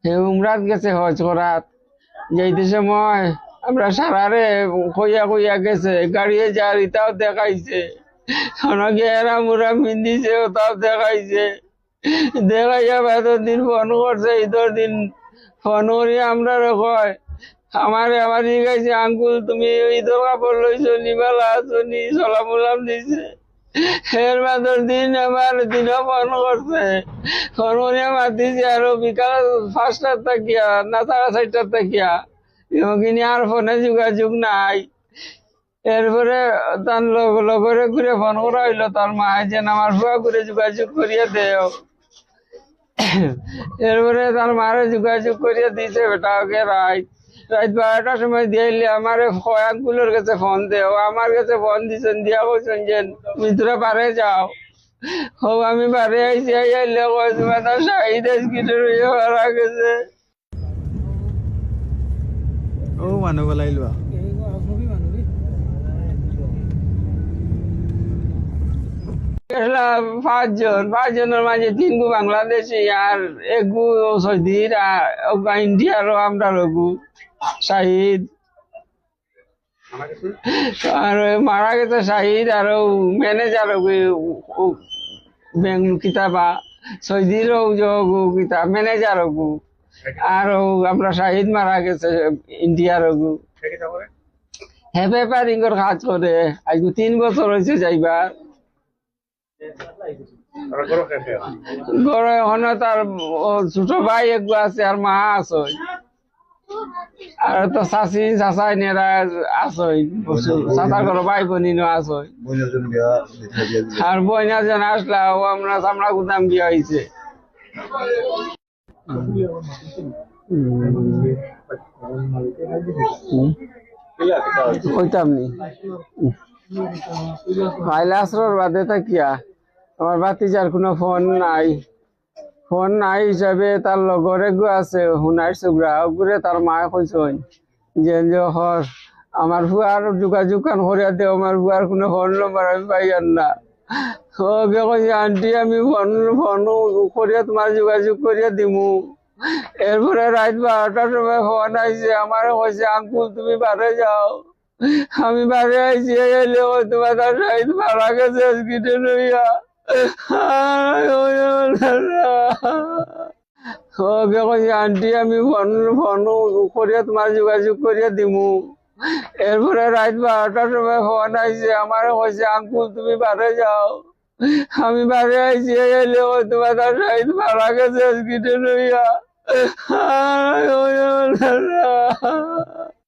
হে উমরাত গেছে হজ করাত যাইতে সময় আমরা সারারে কইয়া কইয়া গেছে গাড়িয়ে যার ইটাও দেখাইছে গেরা মুরা মিন্দিছে ওটাও দেখাইছে দেখাইয়া এতদিন ফোন করছে ঈদের দিন ফোন করি আমরা কয় আমার জিজ্ঞাসা আঙ্কুল তুমি ঈদের কাপড় লইছো নিবালা আছো নি সলাম উলাম দিছে এর মাত্র দিন আমার দিনও ফোন করছে ফোন করিয়া মাতিছে আরো বিকাল 5টার থাকিয়া না 4:30টার থাকিয়া কিনি আর ফোনে যোগাযোগ নাই। এরপরে তার লগরে ঘুরে ফোন করা হইলো তার মা যেন আমার ফুয়া ঘুরে যোগাযোগ করিয়া দেও। এরপরে তার মারে যোগাযোগ করিয়া দিয়েছে বেটাকে রাত 12টার সময় দিয়েলে আমার আঙ্কুলের কাছে ফোন দেও। আমার কাছে ফোন দিছেন দিয়া কইছেন যে তুমি তোরা পারে যাও। ও আমি বাড়ি আইসি আইলে কইছে শাহিদ স্কিটের মারা গেছে। ও মানুহ বলাইলো পাঁচজনের মাঝে 3 গু বাংলাদেশি আর 1 গু সৌদির আর ইন্ডিয়ার আমরা রঘু শাহিদ আর মারা গেছে শাহিদ আর ম্যানেজার ব্যাংক কিতাবা সৌদির কিতাব ম্যানেজার হগু আর আমরা শাহিদ মারা গেছে ইন্ডিয়ার হগু। হ্যাঁ পেপারিংয়ের কাজ করে আজ 3 বছর হয়েছে যাইবার। গড়ে এখনো তার ছোট ভাই একগু আছে আর মা আছে আর তো চাচি চাচাই নেরা আছে চাচার ঘর ভাই বোনি আছে আর বইনা যেন আসলা ও আমরা চামড়া গুদাম বিয়া হয়েছে। কইতাম নি ফাইলে আসর বাদে থাকিয়া আমার বাতিজার কোনো ফোন নাই হিসাবে তার লগরে গু আছে হুনার চুগরা ওগুরে তার মা কইছেন যে আমার ফুয়ার যোগাযোগ কান করিয়া দেও আমার ফুয়ার কোনো ফোন নম্বর আমি পাইয়ার না। ওকে কইছে আন্টি আমি ফোন করিয়া তোমার যোগাযোগ করিয়া দিমু। এরপরে রাত 12টার সময় ফোন আইছে আমার কইছে আঙ্কুল তুমি বাড়ে যাও। আমি বাড়ি আইসি এলে তোমার তার শাহিদ মারা গেছে স্কিটে লইয়া। ওকে কইছে আন্টি আমি ফোন করিয়া তোমার যোগাযোগ করিয়া দিমু। এরপরে রাত 12টার সময় ফোন আইছে আমার কইছে আঙ্কুল তুমি বাড়ি যাও। আমি বাড়ি আইসি এলে তোমার তার শাহিদ মারা গেছে স্কিটে লইয়া।